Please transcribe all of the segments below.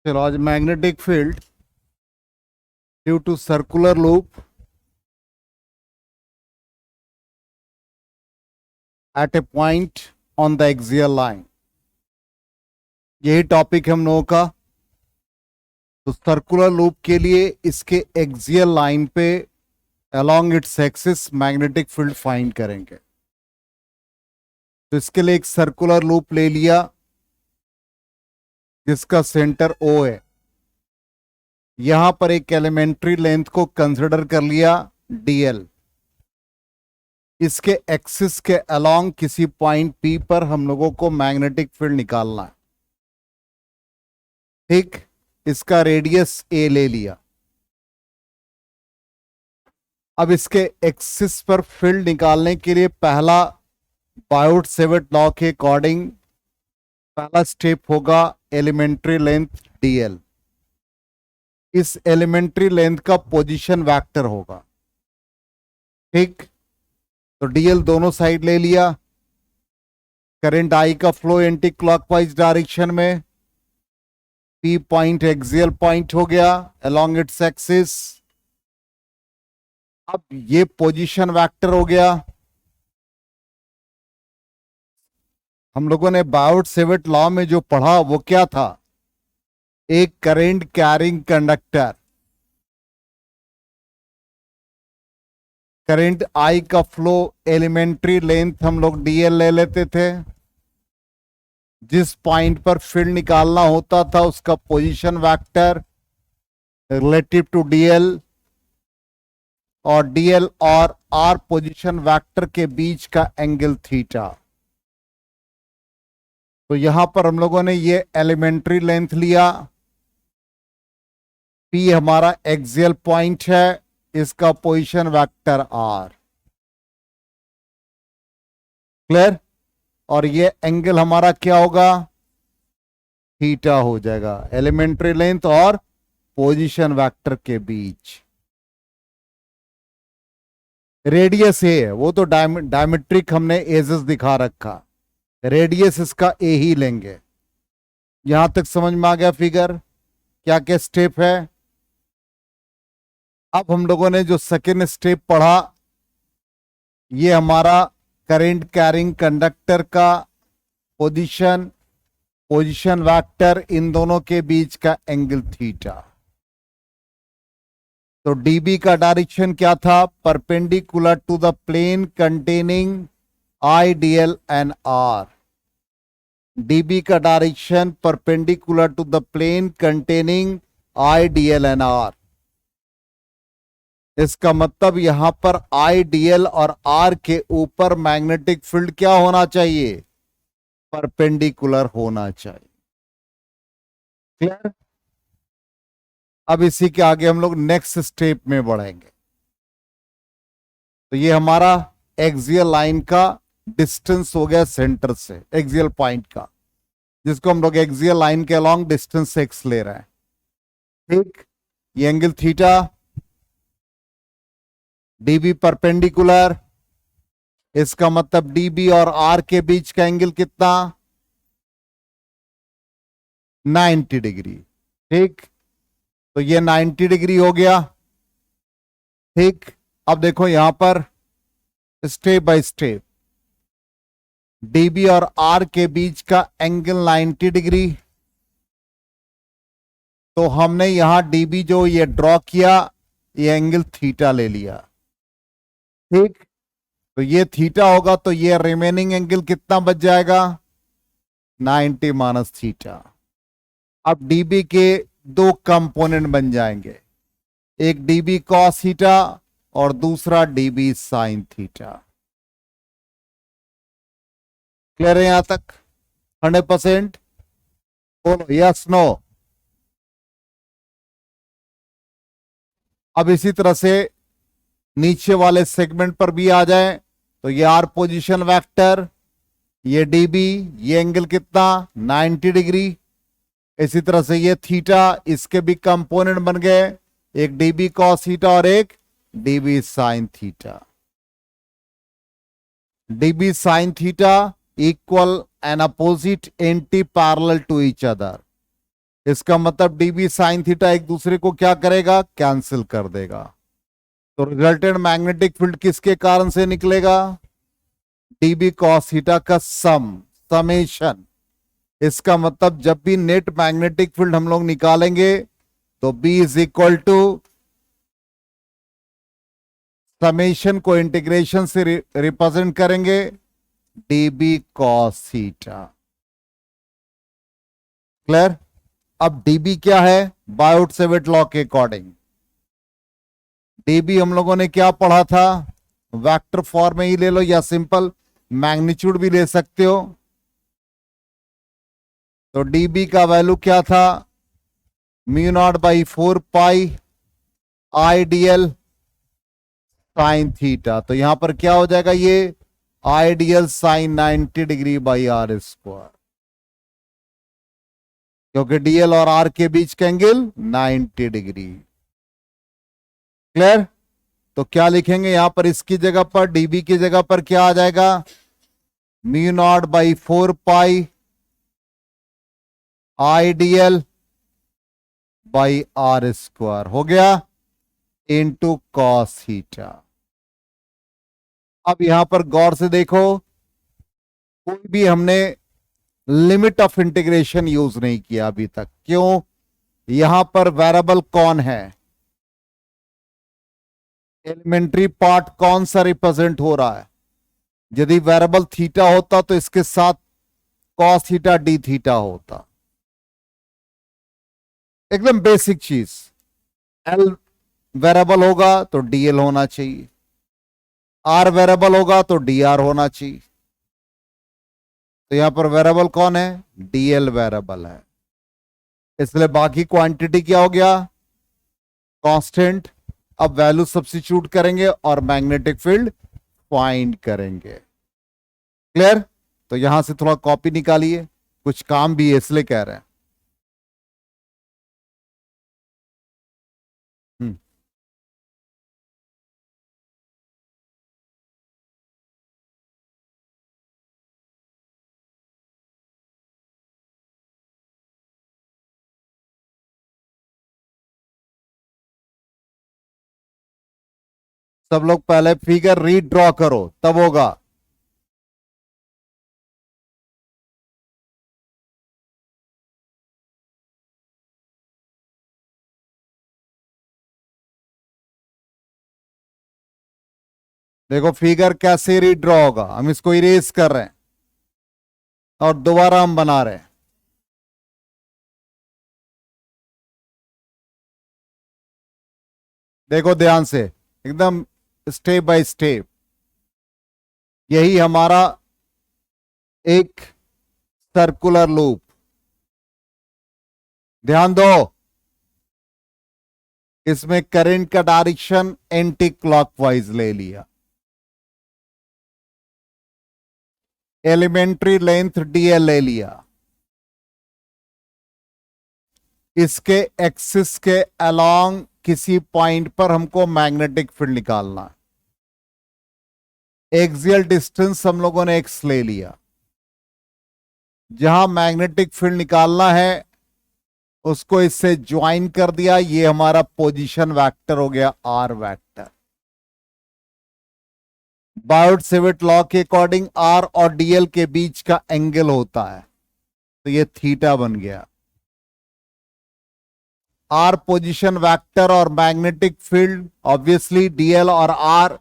चलो आज magnetic field due to circular loop at a point on the axial line, यही topic हम लोगों का। तो सर्कुलर लूप के लिए इसके एक्सियल लाइन पे along its axis magnetic field find करेंगे। तो इसके लिए एक सर्कुलर लूप ले लिया जिसका सेंटर O है। यहां पर एक एलिमेंट्री लेंथ को कंसिडर कर लिया dl। इसके एक्सिस के अलोंग किसी पॉइंट P पर हम लोगों को मैग्नेटिक फील्ड निकालना है। ठीक, इसका रेडियस a ले लिया। अब इसके एक्सिस पर फील्ड निकालने के लिए पहला बायोट-सेवर्ट लॉ के अकॉर्डिंग पहला स्टेप होगा एलिमेंट्री लेंथ dl। इस एलिमेंट्री लेंथ का पोजीशन वेक्टर होगा। ठीक, तो dl दोनों साइड ले लिया। करंट I का फ्लो एंटी क्लॉकवाइज डायरेक्शन में, P पॉइंट एक्सियल पॉइंट हो गया अलोंग इट्स एक्सिस। अब ये पोजीशन वेक्टर हो गया। हम लोगों ने बायोट-सेवर्ट लॉ में जो पढ़ा वो क्या था? एक current carrying conductor, current I का फ्लो एलिमेंट्री लेंथ हम लोग dl ले लेते थे। जिस पॉइंट पर फील्ड निकालना होता था उसका position vector relative to dl, और dl और r पोजीशन वेक्टर के बीच का एंगल थीटा। तो यहां पर हम लोगों ने ये एलिमेंट्री लेंथ लिया। P हमारा एक्सियल पॉइंट है, इसका पोजीशन वेक्टर r। क्लियर? और ये एंगल हमारा क्या होगा? थीटा हो जाएगा, एलिमेंट्री लेंथ और पोजीशन वेक्टर के बीच। रेडियस ए है, वो तो डायमेट्रिक हमने एजेस दिखा रखा। रेडियस इसका ए ही लेंगे। यहां तक समझ में आ गया फिगर? क्या क्या स्टेप है? अब हम लोगों ने जो सेकेंड स्टेप पढ़ा, ये हमारा करंट कैरिंग कंडक्टर का पोजीशन वेक्टर, इन दोनों के बीच का एंगल थीटा। तो dB का डायरेक्शन क्या था? Perpendicular to the plane containing I, dl and r। dB का direction perpendicular to the plane containing I, dl and r। इसका मतलब यहां पर I, dl और r के ऊपर मैग्नेटिक फील्ड क्या होना चाहिए? परपेंडिकुलर होना चाहिए। क्लियर? अब इसी के आगे हम लोग नेक्स्ट स्टेप में बढ़ेंगे। तो ये हमारा एक्सियल लाइन का डिस्टेंस हो गया सेंटर से, एक्सियल पॉइंट का, जिसको हम लोग एक्सियल लाइन के अलोंग डिस्टेंस x ले रहे हैं। ठीक, ये एंगल थीटा, dB परपेंडिकुलर, इसका मतलब dB और r के बीच का एंगल कितना? 90 डिग्री। ठीक, तो ये 90 डिग्री हो गया। ठीक, अब देखो यहां पर स्टेप बाय स्टेप, dB और r के बीच का एंगल 90 डिग्री। तो हमने यहां dB जो ये ड्रॉ किया, ये एंगल थीटा ले लिया। ठीक, तो ये थीटा होगा, तो ये रिमेनिंग एंगल कितना बच जाएगा? 90 माइनस थीटा। अब dB के दो कंपोनेंट बन जाएंगे, एक dB cos थीटा और दूसरा dB sin थीटा। क्लियर है यहां तक? 100%? बोलो यस नो। अब इसी तरह से नीचे वाले सेगमेंट पर भी आ जाए, तो ये r पोजीशन वेक्टर, ये dB, ये एंगल कितना? 90 डिग्री। इसी तरह से ये थीटा, इसके भी कंपोनेंट बन गए, एक dB cos थीटा और एक dB sin theta. dB sin theta equal and opposite antiparallel to each other. इसका मतलब डीबी साइन थीटा एक दूसरे को क्या करेगा, कैंसिल कर देगा। तो रिजल्टेंट मैग्नेटिक फील्ड किसके कारण से निकलेगा, डीबी कॉस थीटा का समेशन। इसका मतलब जब भी नेट मैग्नेटिक फील्ड हम लोग निकालेंगे तो B is equal to summation को इंटीग्रेशन से रिप्रेजेंट करेंगे डीबी कॉस थीटा। क्लियर। अब डीबी क्या है, बायोट-सेविट लॉ के अकॉर्डिंग डीबी हम लोगों ने क्या पढ़ा था, वेक्टर फॉर्म में ही ले लो या सिंपल मैग्नीट्यूड भी ले सकते हो। तो डीबी का वैल्यू क्या था, mu not by 4 pi I d l sine theta. तो यहां पर क्या हो जाएगा, ये I dl sine 90 degree by r square, क्योंकि डीएल और आर के बीच का एंगल 90 डिग्री। क्लियर। तो क्या लिखेंगे यहां पर, इसकी जगह पर डीबी की जगह पर क्या आ जाएगा, mu not by 4 pi I dl by r square हो गया इंटू कॉस थीटा। अब यहां पर गौर से देखो, कोई भी हमने लिमिट ऑफ इंटीग्रेशन यूज नहीं किया अभी तक। क्यों, यहां पर वेरिएबल कौन है, एलिमेंट्री पार्ट कौन सा रिप्रेजेंट हो रहा है। यदि वेरिएबल थीटा होता तो इसके साथ कॉस थीटा डी थीटा होता, एकदम बेसिक चीज। एल वेरिएबल होगा तो डीएल होना चाहिए, आर वेरिएबल होगा तो डी आर होना चाहिए। तो यहां पर वेरिएबल कौन है, डीएल वेरिएबल है, इसलिए बाकी क्वांटिटी क्या हो गया, कांस्टेंट। अब वैल्यू सब्स्टिट्यूट करेंगे और मैग्नेटिक फील्ड फाइंड करेंगे। क्लियर। तो यहां से थोड़ा कॉपी निकालिए, कुछ काम भी है इसलिए कह रहे हैं। सब लोग पहले फिगर रीड ड्रॉ करो तब होगा। देखो फिगर कैसे रीड ड्रॉ होगा, हम इसको इरेज कर रहे हैं और दोबारा हम बना रहे हैं। देखो ध्यान से, एकदम स्टेप बाय स्टेप। यही हमारा एक सर्कुलर लूप, ध्यान दो। इसमें करंट का डायरेक्शन एंटी क्लॉकवाइज ले लिया, एलिमेंट्री लेंथ डीएल ले लिया, इसके एक्सिस के अलोंग किसी पॉइंट पर हमको मैग्नेटिक फील्ड निकालना है। एक्सियल डिस्टेंस हम लोगों ने एक्स ले लिया, जहां मैग्नेटिक फील्ड निकालना है उसको इससे ज्वाइन कर दिया, ये हमारा पोजीशन वेक्टर हो गया आर वेक्टर। बायोट-सेविट लॉ के अकॉर्डिंग आर और डीएल के बीच का एंगल होता है, तो ये थीटा बन गया। आर पोजीशन वेक्टर और मैग्नेटिक फील्ड, ऑब्वियसली डीएल और आर,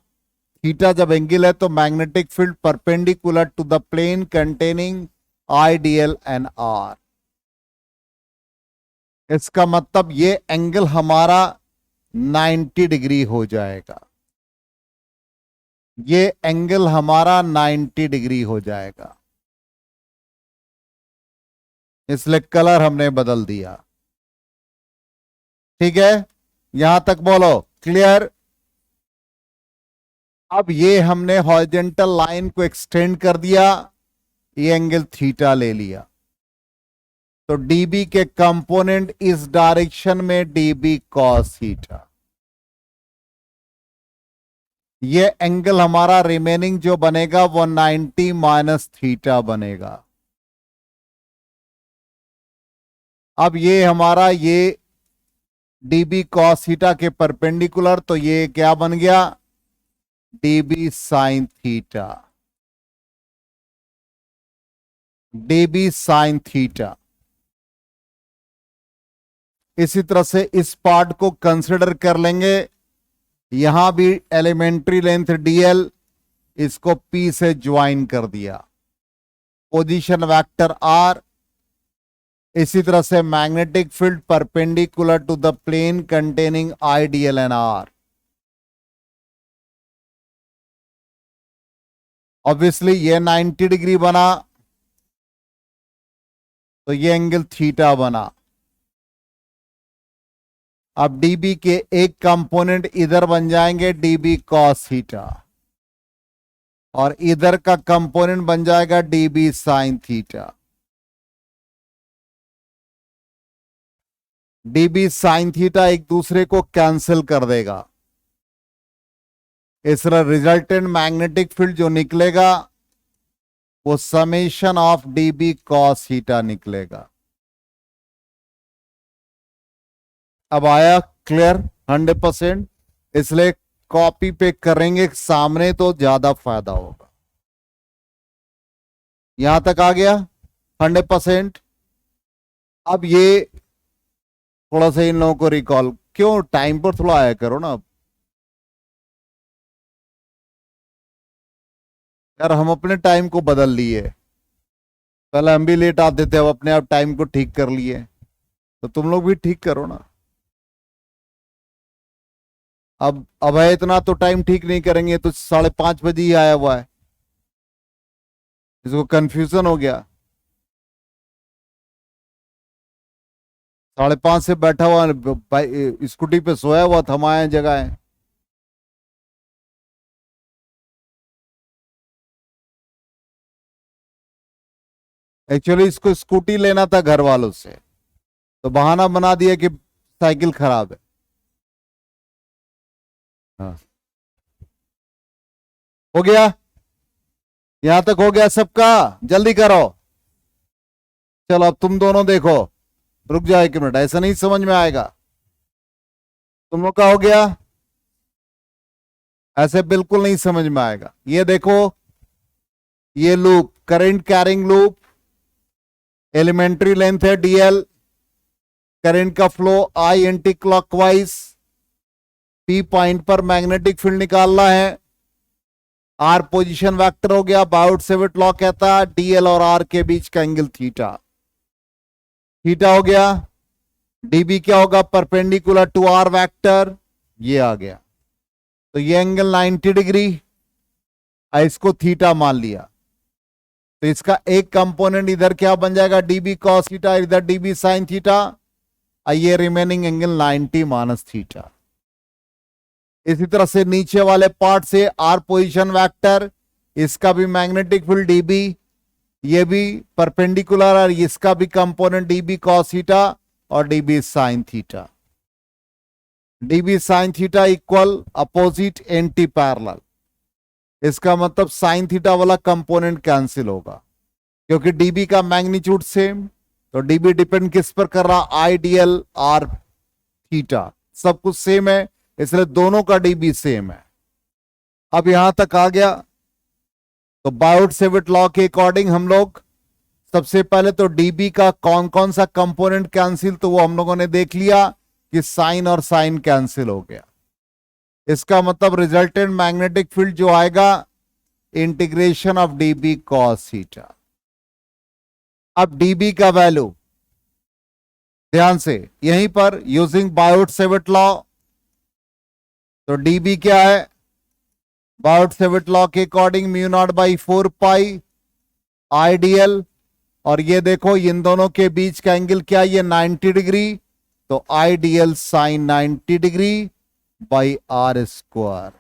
थीटा जब एंगल है तो magnetic field perpendicular to the plane containing I d l and r. इसका मतलब ये एंगल हमारा 90 डिग्री हो जाएगा, ये एंगल हमारा 90 डिग्री हो जाएगा, इसलिए कलर हमने बदल दिया। ठीक है, यहां तक बोलो क्लियर। अब ये हमने हॉरिजॉन्टल लाइन को एक्सटेंड कर दिया, ये एंगल थीटा ले लिया, तो डीबी के कंपोनेंट इस डायरेक्शन में डीबी कॉस थीटा। ये एंगल हमारा रिमेनिंग जो बनेगा वो 90 माइनस थीटा बनेगा। अब ये हमारा ये डीबी कॉस थीटा के परपेंडिकुलर, तो ये क्या बन गया, dB sine theta, dB sine theta. इसी तरह से इस पार्ट को कंसिडर कर लेंगे, यहां भी एलिमेंट्री लेंथ डीएल, इसको पी से ज्वाइन कर दिया, पोजीशन वेक्टर आर। इसी तरह से magnetic field perpendicular to the plane containing I dl and r. Obviously ये 90 डिग्री बना, तो ये एंगल थीटा बना। अब डीबी के एक कंपोनेंट इधर बन जाएंगे डीबी कॉस थीटा, और इधर का कंपोनेंट बन जाएगा dB sine theta. DB sine theta एक दूसरे को कैंसिल कर देगा, इसलिए रिजल्टेंट मैग्नेटिक फील्ड जो निकलेगा वो summation of dB cos theta निकलेगा। अब आया क्लियर 100%, इसलिए कॉपी पे करेंगे सामने तो ज्यादा फायदा होगा। यहां तक आ गया 100%। अब ये थोड़ा सा इन लोगों को रिकॉल, क्यों टाइम पर थोड़ा आया करो ना। यार हम अपने टाइम को बदल लिए, पहले हम भी लेट आते थे, अब अपने आप टाइम को ठीक कर लिए, तो तुम लोग भी ठीक करो ना। अब है इतना तो टाइम ठीक नहीं करेंगे तो 5:30 ही आया हुआ है, इसको कंफ्यूजन हो गया। 5:30 से बैठा हुआ स्कूटी पे सोया हुआ, थमाए जगह है। एक्चुअली इसको स्कूटी लेना था घर वालों से, तो बहाना बना दिया कि साइकिल खराब है। हाँ हो गया, यहां तक हो गया सबका, जल्दी करो। चलो अब तुम दोनों देखो, रुक जाओ 1 मिनट, ऐसा नहीं समझ में आएगा। तुम लोग का हो गया, ऐसे बिल्कुल नहीं समझ में आएगा। ये देखो, ये loop current carrying loop, elementary length है डीएल, करंट का flow I anticlockwise, P point पर मैग्नेटिक फील्ड निकालना है, आर पोजीशन वेक्टर हो गया, बाउट सेविट लॉ कहता है डीएल और आर के बीच का एंगल थीटा, थीटा हो गया। डीबी क्या होगा, परपेंडिकुलर टू आर वेक्टर, ये आ गया, तो ये एंगल 90 डिग्री, इसको थीटा मान लिया, तो इसका एक कंपोनेंट इधर क्या बन जाएगा, डीबी कॉस थीटा, इधर डीबी साइन थीटा, ये रिमेनिंग एंगल 90 माइनस थीटा। इसी तरह से नीचे वाले पार्ट से आर पोजीशन वेक्टर, इसका भी मैग्नेटिक फील्ड डीबी, ये भी परपेंडिकुलर, और इसका भी कंपोनेंट डीबी कॉस थीटा और dB sine theta. DB sine theta equal opposite anti parallel, इसका मतलब साइन थीटा वाला कंपोनेंट कैंसिल होगा, क्योंकि डीबी का मैग्नीट्यूड सेम, तो डीबी डिपेंड किस पर कर रहा, आईडीएल आर थीटा, सब कुछ सेम है, इसलिए दोनों का डीबी सेम है। अब यहां तक आ गया, तो बाउट सेविट लॉ के अकॉर्डिंग हम लोग सबसे पहले तो डीबी का कौन कौन सा कंपोनेंट कैंसिल, तो वो हम लोगों ने देख लिया कि साइन और साइन कैंसिल हो गया। इसका मतलब रिजल्टेंट मैग्नेटिक फील्ड जो आएगा, integration of dB cos theta. अब डीबी का वैल्यू ध्यान से यहीं पर यूजिंग बाउट सेविट लॉ, तो डीबी क्या है, बाउट सेविट लॉ के according mu naught by 4 pi IDL, और ये देखो इन दोनों के बीच का एंगल क्या है, ये 90 डिग्री, तो I dl sine 90 degree by r square.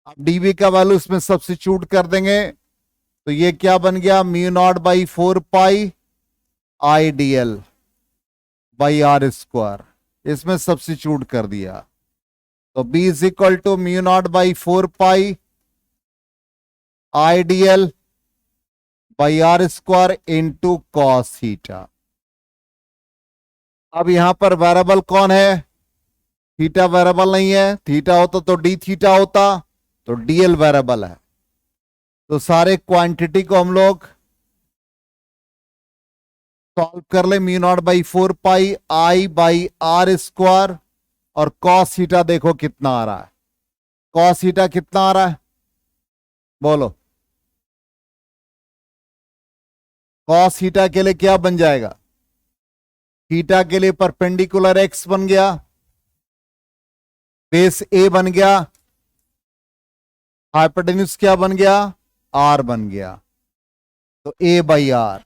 अब डीबी का वैल्यू इसमें सब्स्टिट्यूट कर देंगे, तो ये क्या बन गया, mu not by 4 pi I dl by r square, इसमें सब्स्टिट्यूट कर दिया, तो B is equal to mu not by 4 pi I dl by r square into cos theta. अब यहां पर वेरिएबल कौन है? थीटा वेरिएबल नहीं है, थीटा होता तो डी थीटा होता, तो डीएल वेरिएबल है। तो सारे क्वांटिटी को हम लोग सॉल्व कर ले। Mu not by 4 pi I by r square, और कॉस थीटा देखो कितना आ रहा है। कॉस थीटा कितना आ रहा है बोलो? कॉस थीटा के लिए क्या बन जाएगा? थीटा के लिए परपेंडिकुलर एक्स बन गया, बेस ए बन गया, हाइपोटेन्यूज क्या बन गया? आर बन गया, तो ए बाई आर।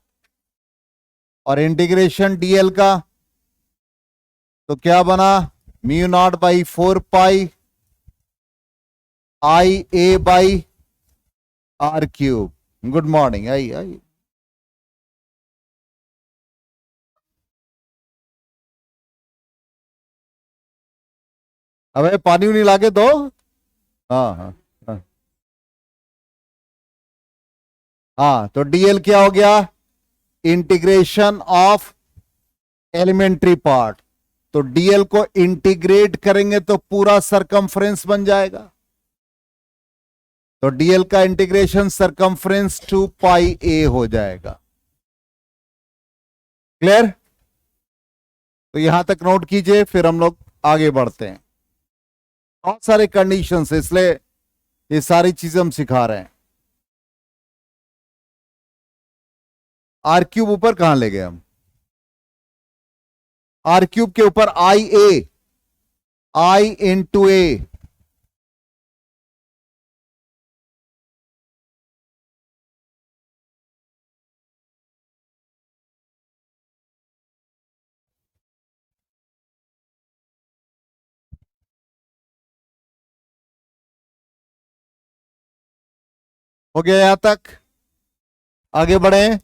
और इंटीग्रेशन डीएल का तो क्या बना? Mu not by 4 pi I A by R cube. Good morning, I I. अबे पानी नहीं लाके दो। हाँ हाँ हाँ हाँ, तो डीएल क्या हो गया? Integration of elementary part. तो डीएल को इंटीग्रेट करेंगे तो पूरा सरकमफ्रेंस बन जाएगा। तो डीएल का इंटीग्रेशन सरकमफ्रेंस 2 पाई ए हो जाएगा। क्लियर? तो यहां तक नोट कीजिए, फिर हम लोग आगे बढ़ते हैं। बहुत सारे कंडीशंस है, इसलिए ये सारी चीजें हम सिखा रहे हैं। आर क्यूब ऊपर कहां ले गए हम? आर क्यूब के ऊपर आई ए, आई इंटू ए। हो गया यहां तक? आगे बढ़े,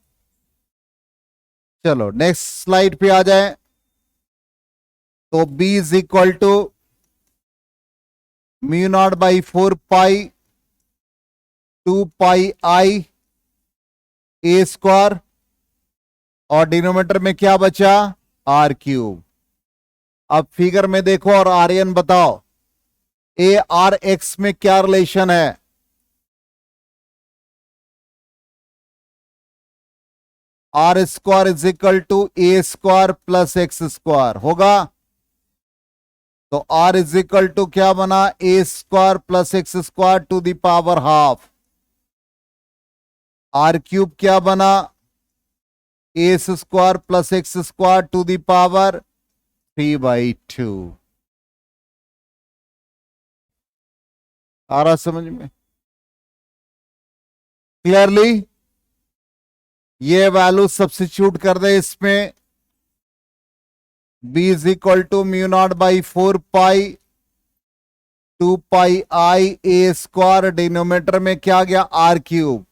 चलो नेक्स्ट स्लाइड पे आ जाए। तो b is equal to mu not by 4 pi 2 pi I A square, और डिनोमिनेटर में क्या बचा? Are cube. अब फिगर में देखो और आर्यन बताओ, ए आर एक्स में क्या रिलेशन है? R square is equal to A square plus x square होगा। तो आर इज इक्वल टू क्या बना? A square plus x square to the power half. R cube क्या बना? A square plus x square to the power 3/2। आ रहा समझ में क्लियरली? ये वैल्यू सब्स्टिट्यूट कर दे इसमें। b is equal to mu not by 4 pi 2 pi I A square, denominator में क्या गया? Are cube.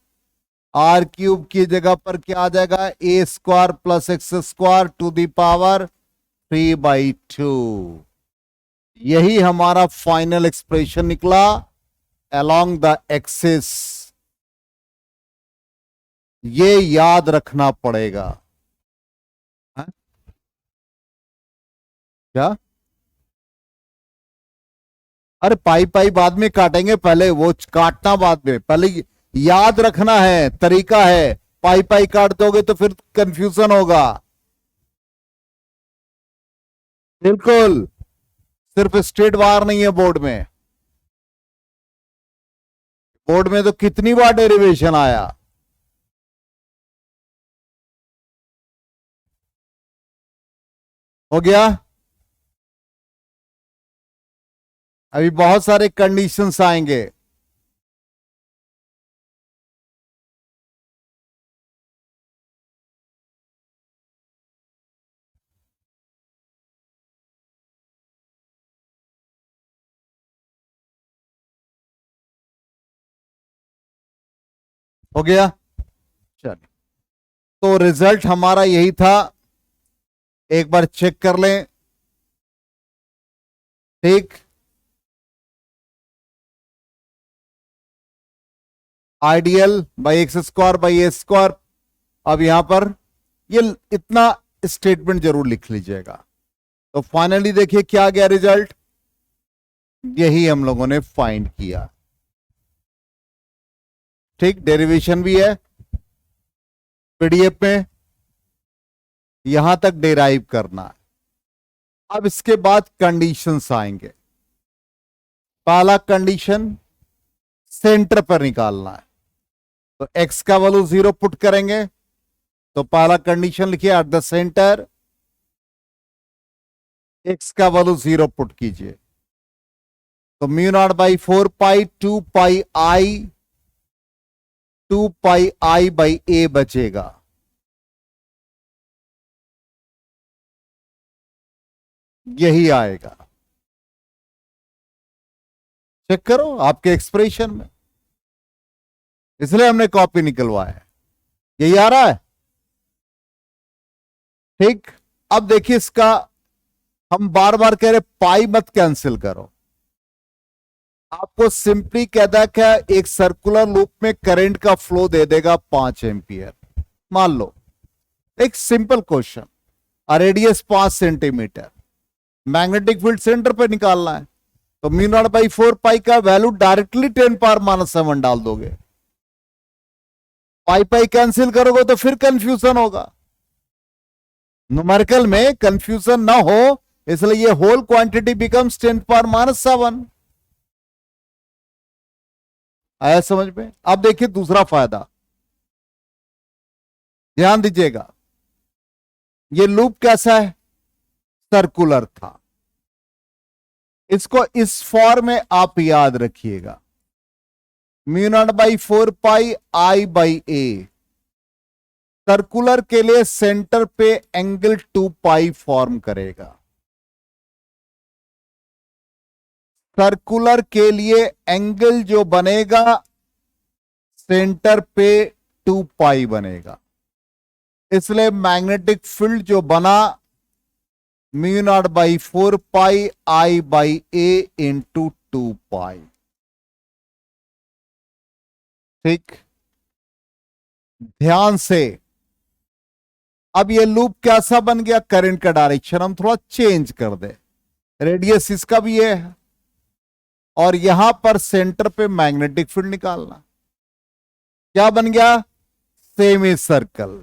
आर क्यूब की जगह पर क्या आ जाएगा? A square plus x square to the power 3/2। यही हमारा फाइनल एक्सप्रेशन निकला अलोंग द एक्सिस। ये याद रखना पड़ेगा। हा? क्या? अरे पाई पाई बाद में काटेंगे, पहले वो काटना बाद में, पहले याद रखना है, तरीका है। पाई पाई काट दोगे तो फिर कंफ्यूजन होगा। बिल्कुल, सिर्फ स्ट्रेट बार नहीं है बोर्ड में। बोर्ड में तो कितनी बार डेरिवेशन आया। हो गया? अभी बहुत सारे कंडीशंस आएंगे। हो गया? चलिए, तो रिजल्ट हमारा यही था, एक बार चेक कर लें। ठीक, ideal by x square by A square. अब यहां पर ये इतना स्टेटमेंट जरूर लिख लीजिएगा। तो फाइनली देखिए क्या गया रिजल्ट, यही हम लोगों ने फाइंड किया। ठीक, डेरिवेशन भी है पीडीएफ में, यहां तक डेराइव करना है। अब इसके बाद कंडीशंस आएंगे। पहला कंडीशन सेंटर पर निकालना है, तो x का वैल्यू 0 पुट करेंगे, तो पहला कंडीशन लिखिए एट द सेंटर x का वैल्यू 0 पुट कीजिए, तो μ0/4 2 पाई i बाई a बचेगा। यही आएगा, चेक करो आपके एक्सप्रेशन में, इसलिए हमने कॉपी निकलवाया। यही आ रहा है। ठीक, अब देखिए इसका, हम बार बार कह रहे पाई मत कैंसिल करो, आपको सिंपली कहता है क्या, एक सर्कुलर लूप में करंट का फ्लो दे देगा 5 एम्पियर। मान लो एक simple question, radius 5 centimetre, magnetic field centre पे निकालना है, तो μ0/4 पाई का वैल्यू डायरेक्टली 10⁻⁷ डाल दोगे, पाई पाई कैंसिल करोगे तो फिर कंफ्यूजन होगा। न्यूमेरिकल में कंफ्यूजन ना हो इसलिए ये होल क्वांटिटी बिकम्स 10⁻⁷। आया समझ में। अब देखिए दूसरा फायदा, ध्यान दीजिएगा, ये लूप कैसा है, सर्कुलर था, इसको इस फॉर्म में आप याद रखिएगा, μ0/4 पाई i बाई a। सर्कुलर के लिए सेंटर पे एंगल 2 पाई फॉर्म करेगा, सर्कुलर के लिए एंगल जो बनेगा सेंटर पे 2 पाई बनेगा, इसलिए मैग्नेटिक फील्ड जो बना μ0/4 पाई i बाई a इंटू 2 पाई। ठीक, ध्यान से, अब ये लूप कैसा बन गया, करंट का डायरेक्शन हम थोड़ा चेंज कर दे, रेडियस इसका भी ये है, और यहां पर सेंटर पे मैग्नेटिक फील्ड निकालना, क्या बन गया, सेमी सर्कल।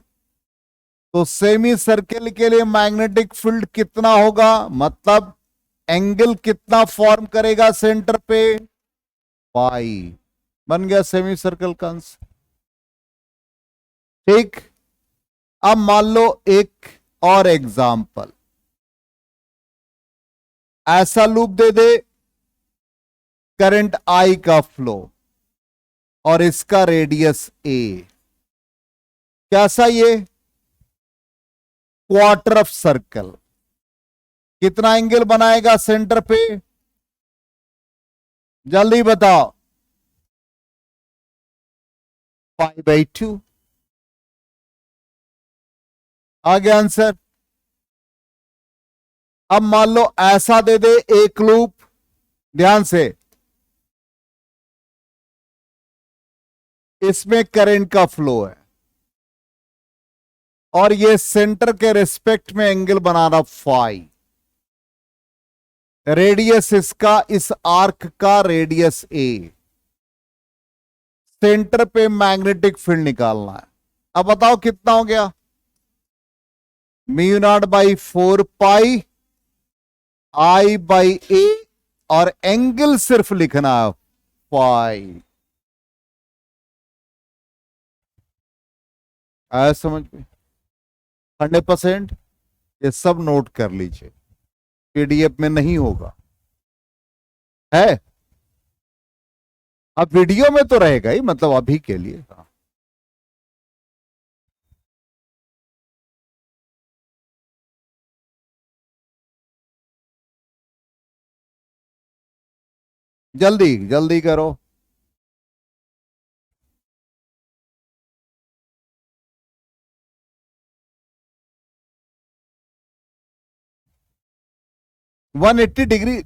तो सेमी सर्कल के लिए मैग्नेटिक फील्ड कितना होगा, मतलब एंगल कितना फॉर्म करेगा सेंटर पे, पाई, बन गया सेमी सर्कल का आंसर। ठीक, अब मान लो एक और एग्जाम्पल, ऐसा loop they they, current I का फ्लो और इसका रेडियस a, कैसा ये, क्वार्टर ऑफ सर्कल, कितना एंगल बनाएगा सेंटर पे, जल्दी बताओ, π/2। आ गया आंसर। अब मान लो ऐसा दे दे एक लूप, ध्यान से, इसमें करंट का फ्लो है और ये सेंटर के रिस्पेक्ट में एंगल बना रहा फाई, रेडियस इसका, इस आर्क का रेडियस a, सेंटर पे मैग्नेटिक फील्ड निकालना है। अब बताओ कितना हो गया, μ0/4 पाई i बाई a, और एंगल सिर्फ लिखना है फाई। आया समझ में 100%। ये सब नोट कर लीजिए, पीडीएफ में नहीं होगा, है अब वीडियो में तो रहेगा ही, मतलब अभी के लिए। 'जल्दी करो। वन 180 डिग्री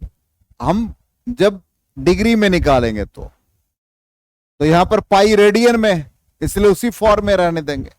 हम जब डिग्री में निकालेंगे तो यहां पर पाई रेडियन में, इसलिए उसी फॉर्म में रहने देंगे।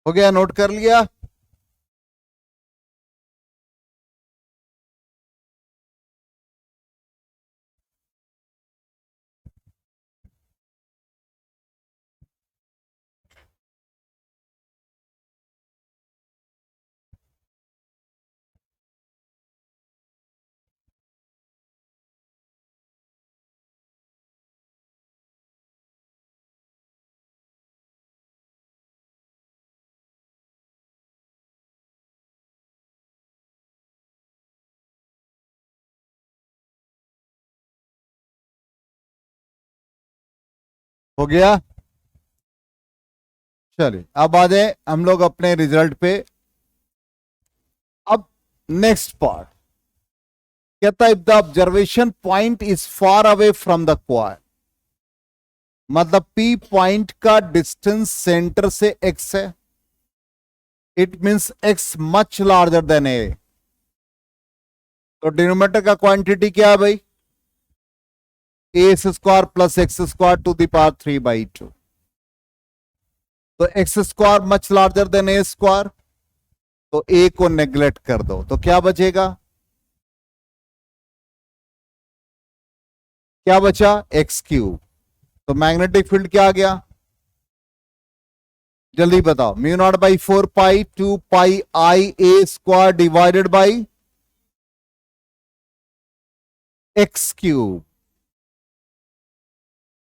हो गया, नोट कर लिया? हो गया? चलिए अब आ जाए हम लोग अपने रिजल्ट पे। अब नेक्स्ट पार्ट कहता है, if the observation point is far away from the क्वार, मतलब पी पॉइंट का डिस्टेंस सेंटर से एक्स है, it means X much larger than A. तो डिनोमिनेटर का क्वांटिटी क्या है भाई? A square plus x square to the power 3/2। तो X square much larger than A square, तो ए को नेग्लेक्ट कर दो, तो क्या बचेगा? क्या बचा? X cube. तो मैग्नेटिक फील्ड क्या आ गया? जल्दी बताओ। Mu naught by 4 pi 2 pi I A square divided by x cube.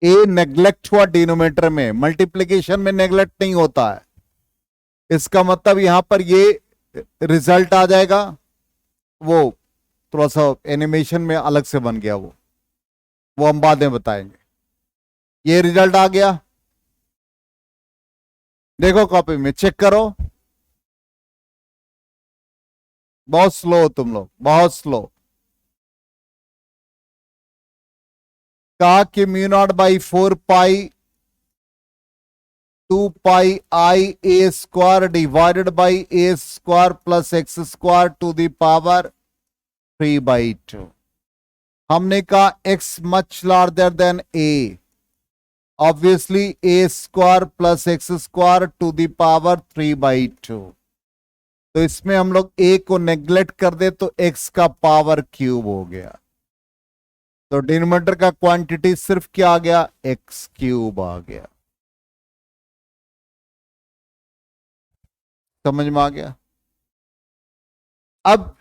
A neglect हुआ डिनोमिनेटर में, मल्टीप्लीकेशन में नेग्लेक्ट नहीं होता है। इसका मतलब यहां पर ये रिजल्ट आ जाएगा। वो थोड़ा सा एनिमेशन में अलग से बन गया, वो हम बाद में बताएंगे। ये रिजल्ट आ गया, देखो कॉपी में चेक करो। बहुत स्लो हो तुम लोग, बहुत स्लो। कहा कि mu not by 4 pi 2 pi I A square divided by A square plus x square to the power 3/2। हमने कहा x much larger than a, obviously a square plus x square to the power 3/2। तो इसमें हम लोग ए को neglect कर दे तो x का पावर क्यूब हो गया। तो डिनोमिनेटर का क्वांटिटी सिर्फ क्या आ गया? एक्स क्यूब आ गया। समझ में आ गया? अब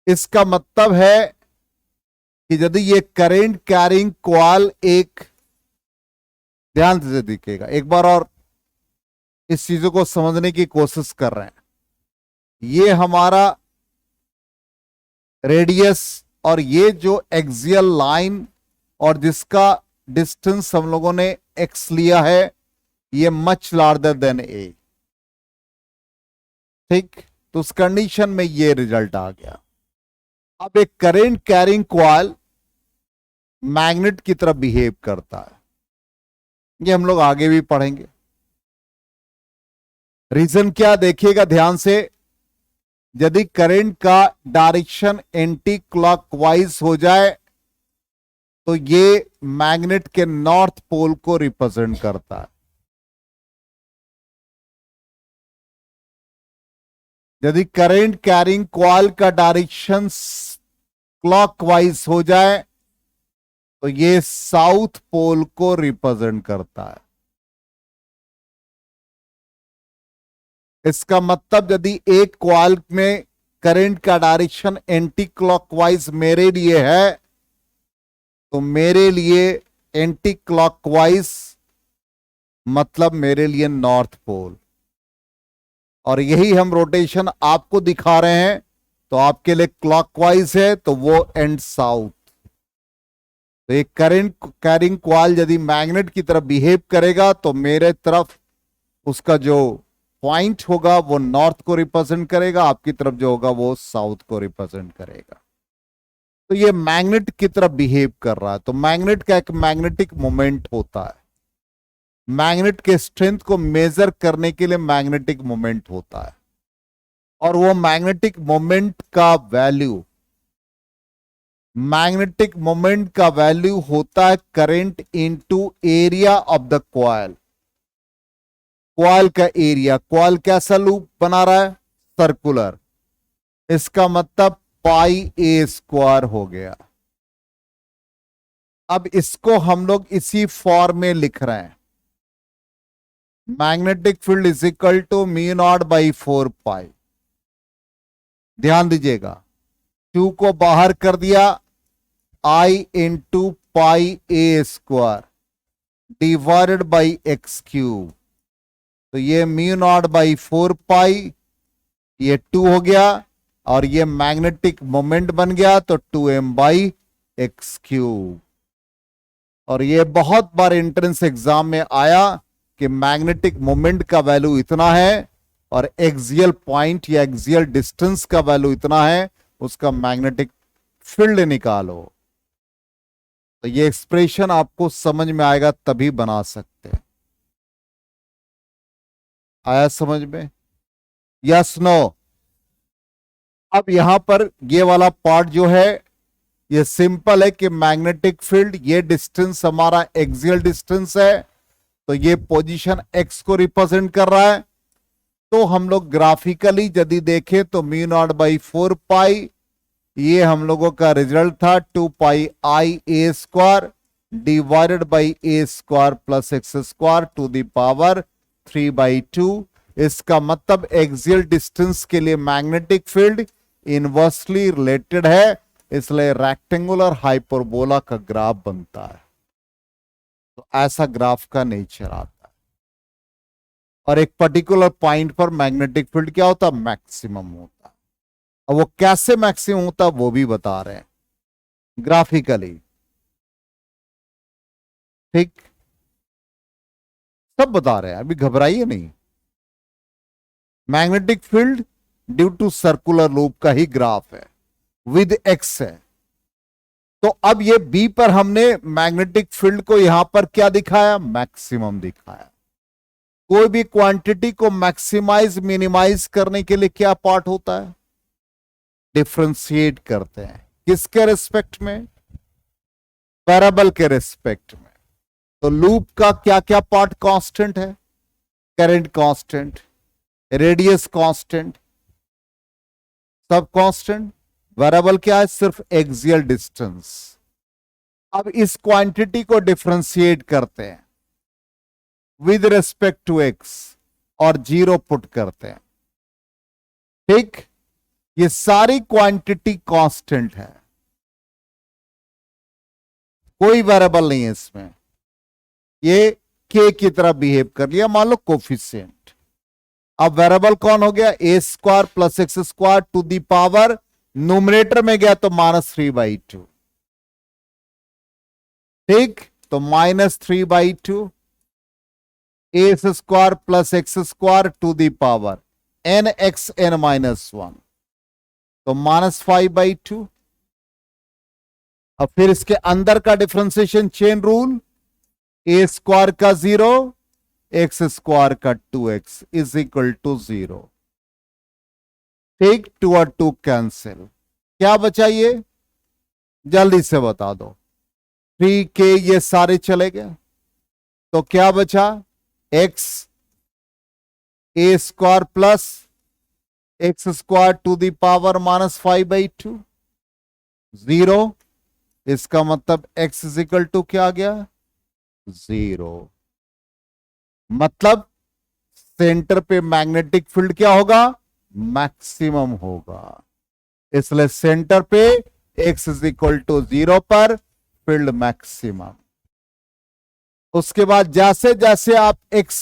इसका मतलब है कि यदि ये करेंट कैरिंग कॉइल एक, ध्यान से दिखेगा एक बार और, इस चीजों को समझने की कोशिश कर रहे हैं। ये हमारा रेडियस और ये जो एक्सियल लाइन और जिसका डिस्टेंस हम लोगों ने एक्स लिया है, ये मच लार्जर देन ए। ठीक, तो उस कंडीशन में ये रिजल्ट आ गया। अब एक करेंट कैरिंग कॉइल मैग्नेट की तरह बिहेव करता है, ये हम लोग आगे भी पढ़ेंगे। रीजन क्या देखिएगा ध्यान से। यदि करंट का डायरेक्शन एंटी क्लॉकवाइज हो जाए तो ये मैग्नेट के नॉर्थ पोल को रिप्रेजेंट करता है। यदि करंट कैरिंग कॉइल का डायरेक्शन क्लॉकवाइज हो जाए तो ये साउथ पोल को रिप्रेजेंट करता है। इसका मतलब यदि एक कॉइल में करंट का डायरेक्शन एंटी क्लॉकवाइज मेरे लिए है तो मेरे लिए एंटी क्लॉकवाइज मतलब मेरे लिए नॉर्थ पोल, और यही हम रोटेशन आपको दिखा रहे हैं। तो आपके लिए क्लॉकवाइज है तो वो एंड साउथ। तो एक करंट कैरिंग कॉइल यदि मैग्नेट की तरफ बिहेव करेगा तो मेरे तरफ उसका जो पॉइंट होगा वो नॉर्थ को रिप्रेजेंट करेगा, आपकी तरफ जो होगा वो साउथ को रिप्रेजेंट करेगा। तो ये मैग्नेट की तरफ बिहेव कर रहा है। तो मैग्नेट का एक मैग्नेटिक मोमेंट होता है। मैग्नेट के स्ट्रेंथ को मेजर करने के लिए मैग्नेटिक मोमेंट होता है, और वो मैग्नेटिक मोमेंट का वैल्यू, मैग्नेटिक मोमेंट का वैल्यू होता है current into area of the coil. Coil का एरिया, कॉइल कैसा लूप बना रहा है, सर्कुलर, इसका मतलब पाई ए स्क्वायर हो गया। अब इसको हम लोग इसी फॉर्म में लिख रहे हैं, magnetic field is equal to mu not by 4 pi. ध्यान दीजिएगा, Q को बाहर कर दिया, I into pi a square divided by x cube, तो ये म्यू नॉट बाई 4 पाई, ये 2 हो गया, और ये मैग्नेटिक मोमेंट बन गया तो 2m बाई एक्स क्यूब। और ये बहुत बार एंट्रेंस एग्जाम में आया कि मैग्नेटिक मोमेंट का वैल्यू इतना है और एक्सियल पॉइंट या एक्सियल डिस्टेंस का वैल्यू इतना है, उसका मैग्नेटिक फील्ड निकालो। तो ये एक्सप्रेशन आपको समझ में आएगा तभी बना सकते हैं। आया समझ में? Yes no? अब यहां पर ये वाला पार्ट जो है ये सिंपल है कि मैग्नेटिक फील्ड, ये डिस्टेंस हमारा एक्सियल डिस्टेंस है, तो ये पोजीशन एक्स को रिप्रेजेंट कर रहा है। तो हम लोग ग्राफिकली यदि देखें तो म्यू नॉट बाई 4 पाई, ये हम लोगों का रिजल्ट था 2 pi I A square divided by A square plus x square to the power 3/2। इसका मतलब एक्सियल डिस्टेंस के लिए मैग्नेटिक फील्ड इनवर्सली रिलेटेड है, इसलिए रेक्टेंगुलर हाइपरबोला का ग्राफ बनता है। तो ऐसा ग्राफ का नेचर आता है, और एक पर्टिकुलर पॉइंट पर मैग्नेटिक फील्ड क्या होता है, मैक्सिमम होता है। और वो कैसे मैक्सिमम होता है वो भी बता रहे हैं ग्राफिकली। ठीक, सब बता रहे हैं, अभी घबराइए नहीं। Magnetic field due to circular loop का ही ग्राफ है, विद एक्स है। तो अब ये बी पर हमने मैग्नेटिक फील्ड को यहां पर क्या दिखाया, मैक्सिमम दिखाया। कोई भी क्वांटिटी को मैक्सिमाइज मिनिमाइज करने के लिए क्या पार्ट होता है, डिफरेंशिएट करते हैं। किसके रिस्पेक्ट में, वेरिएबल के रिस्पेक्ट में। तो लूप का क्या क्या पार्ट कांस्टेंट है, करंट कांस्टेंट, रेडियस कांस्टेंट, सब कांस्टेंट। वेरिएबल क्या है, सिर्फ एक्सियल डिस्टेंस। अब इस क्वांटिटी को डिफरेंशिएट करते हैं विद रिस्पेक्ट टू एक्स और 0 पुट करते हैं। ठीक, ये सारी क्वांटिटी कांस्टेंट है, कोई वेरिएबल नहीं है इसमें। ये के की तरह बिहेव कर लिया, मान लो कोफिशिएंट। अब वेरिएबल कौन हो गया, A square plus x square to the power, numerator में गया तो -3/2। ठीक, तो -3/2 A square plus x square to the power N X N -1, तो -5/2। अब फिर इसके अंदर का differentiation chain rule, A square का 0, एक्स स्क्वायर का 2x इज इक्वल टू 0। ठीक, 2 और 2 कैंसिल, क्या बचा ये, जल्दी से बता दो। 3k ये सारे चले गए, तो क्या बचा, x a square plus x square to the power -5/2, 0। इसका मतलब x इज इक्वल टू क्या आ गया, 0। मतलब सेंटर पे मैग्नेटिक फील्ड क्या होगा, मैक्सिमम होगा। इसलिए सेंटर पे x इज इक्वल टू 0 पर फील्ड मैक्सिमम। उसके बाद जैसे जैसे आप x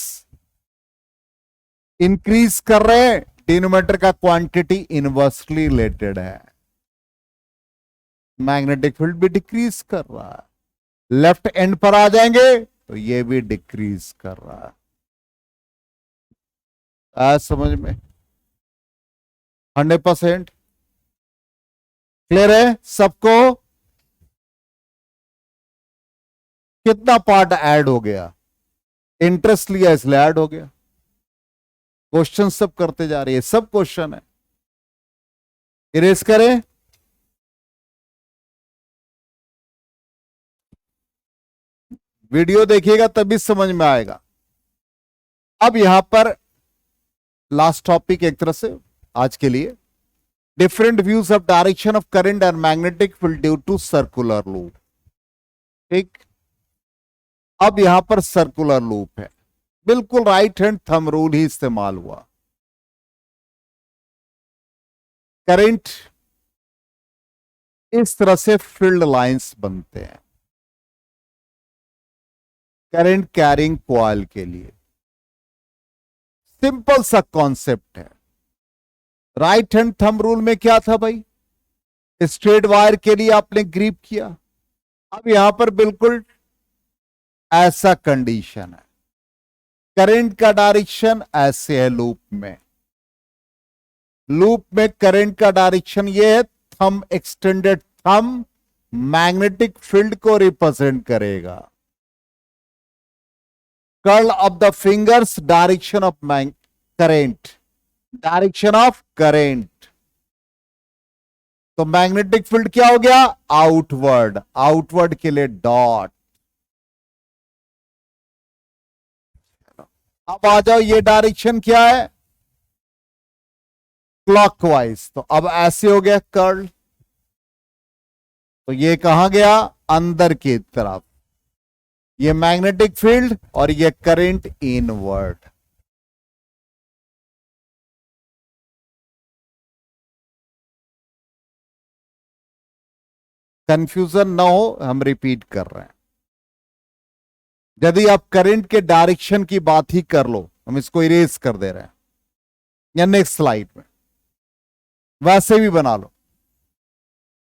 इंक्रीज कर रहे हैं, डिनोमिनेटर का क्वांटिटी इनवर्सली रिलेटेड है, मैग्नेटिक फील्ड भी डिक्रीज कर रहा है। लेफ्ट एंड पर आ जाएंगे तो ये भी डिक्रीज कर रहा है। आज समझ में 100% क्लियर है सबको? कितना पार्ट ऐड हो गया, इंटरेस्ट लिया इसलिए ऐड हो गया। क्वेश्चन सब करते जा रही है, सब क्वेश्चन है। इरेज करें, वीडियो देखिएगा तभी समझ में आएगा। अब यहां पर लास्ट टॉपिक एक तरह से आज के लिए, different views of direction of current and magnetic field due to circular loop. ठीक, अब यहां पर सर्कुलर लूप है, बिल्कुल राइट हैंड थंब रूल ही इस्तेमाल हुआ। करंट इस तरह से फील्ड लाइंस बनते हैं करंट कैरिंग कॉइल के लिए। सिंपल सा कॉन्सेप्ट है। राइट हैंड थंब रूल में क्या था भाई, स्ट्रेट वायर के लिए आपने ग्रिप किया। अब यहां पर बिल्कुल ऐसा कंडीशन है, करंट का डायरेक्शन ऐसे है लूप में करंट का डायरेक्शन ये है, thumb extended thumb magnetic field को रिप्रेजेंट करेगा। Curl of the fingers direction of current, direction of current. तो मैग्नेटिक फील्ड क्या हो गया, आउटवर्ड, आउटवर्ड के लिए डॉट। अब आ जाओ, ये डायरेक्शन क्या है, क्लॉकवाइज। तो अब ऐसे हो गया कर्ल, तो ये कहां गया, अंदर की तरफ। ये मैग्नेटिक फील्ड और ये करंट इनवर्ड। कंफ्यूजन ना हो, हम रिपीट कर रहे हैं। यदि आप करंट के डायरेक्शन की बात ही कर लो, हम इसको इरेज कर दे रहे हैं, या नेक्स्ट स्लाइड में वैसे भी बना लो।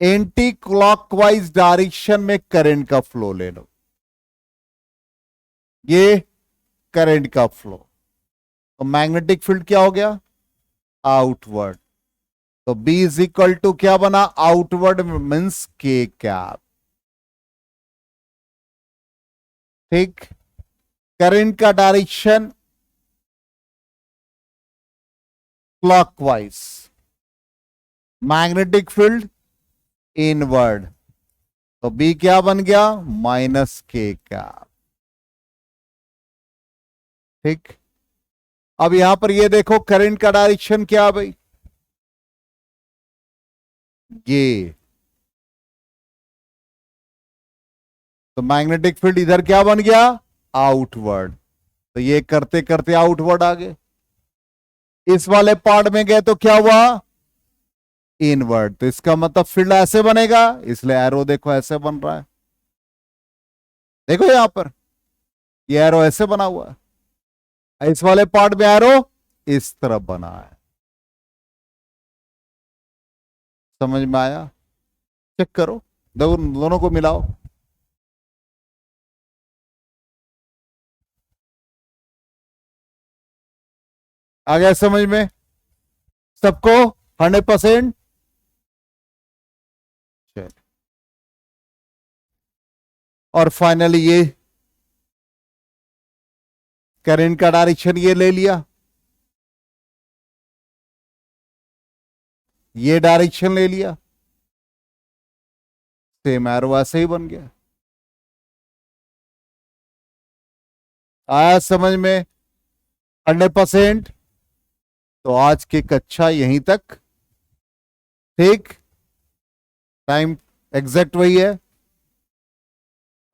एंटी क्लॉकवाइज डायरेक्शन में करंट का फ्लो ले लो, ये करंट का फ्लो, तो मैग्नेटिक फील्ड क्या हो गया, आउटवर्ड। तो B इज इक्वल टू क्या बना, आउटवर्ड मीन्स के कैप। ठीक, करंट का direction clockwise, magnetic field inward, तो B क्या बन गया, माइनस के कैप। ठीक, अब यहां पर ये देखो करंट का डायरेक्शन क्या है भाई, ये, तो मैग्नेटिक फील्ड इधर क्या बन गया, आउटवर्ड। तो ये करते करते आउटवर्ड आ गए, इस वाले पार्ट में गए तो क्या हुआ, इनवर्ड। तो इसका मतलब फील्ड ऐसे बनेगा, इसलिए एरो देखो ऐसे बन रहा है। देखो यहां पर ये एरो ऐसे बना हुआ है, इस वाले पार्ट में एरो इस तरफ बना है। समझ में आया, चेक करो, दोनों को मिलाओ। आ गया समझ में सबको, 100%। और फाइनली ये करंट का डायरेक्शन ये ले लिया, ये डायरेक्शन ले लिया, सेम एरो ऐसे ही बन गया। आया समझ में, 100%। तो आज की कक्षा यहीं तक। ठीक, टाइम एग्जैक्ट वही है।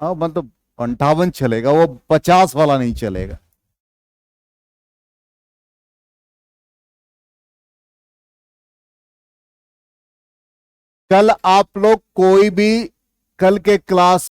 हाँ मतलब 58 चलेगा, वो 50 वाला नहीं चलेगा। कल आप लोग कोई भी, कल के क्लास